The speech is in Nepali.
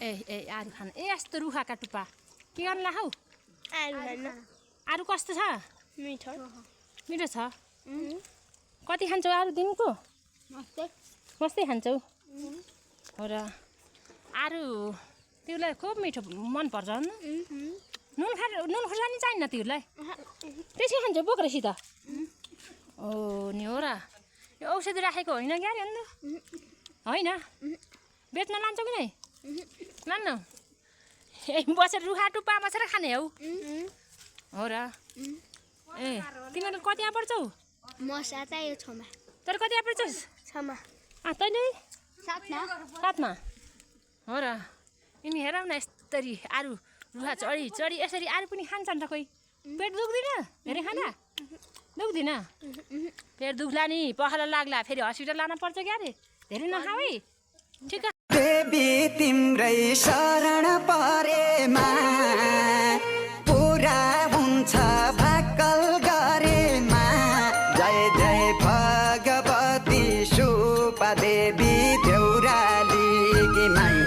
ए आरु खान ए यस्तो रुखाका टुप्पा के गर्नु हौ आरु कस्तो छ मिठो छ कति खान्छौ आरु दिनको मस्तै खान्छौ हो र आरु तिमीलाई खुब मिठो मन पर्छ नुन खोर्सानी चाहिन्न तिमीलाई त्यसै खान्छौ बोक्रेसी त ओ नि हो र यो औषधि राखेको होइन क्या अन्त होइन बेच्न लान्छौ कि नै लान्न ए बसेर रुखा टुप्पा बसेर खाने हौ हो र ए तिमीहरू कतिमा पढ्छौ म साथै यो छमा तर कतिमा पढ्छस् छमा तैँले साथमा हो र यिनी हेर न यसरी आरु रुखा चढी यसरी आरु पनि खान्छन् त खोइ पेट दुख्दैन धेरै खाँदा दुख्दिन पेट दुख्ला नि पखाला लाग्ला फेरि हस्पिटल लान पर्छ क्या अरे धेरै नखाऊ है ठिक देवी तिम्रै शरण परेमा पुरा हुन्छ भाकल गरेमा जय जय भगवती सुपा देवी देउराली कि माई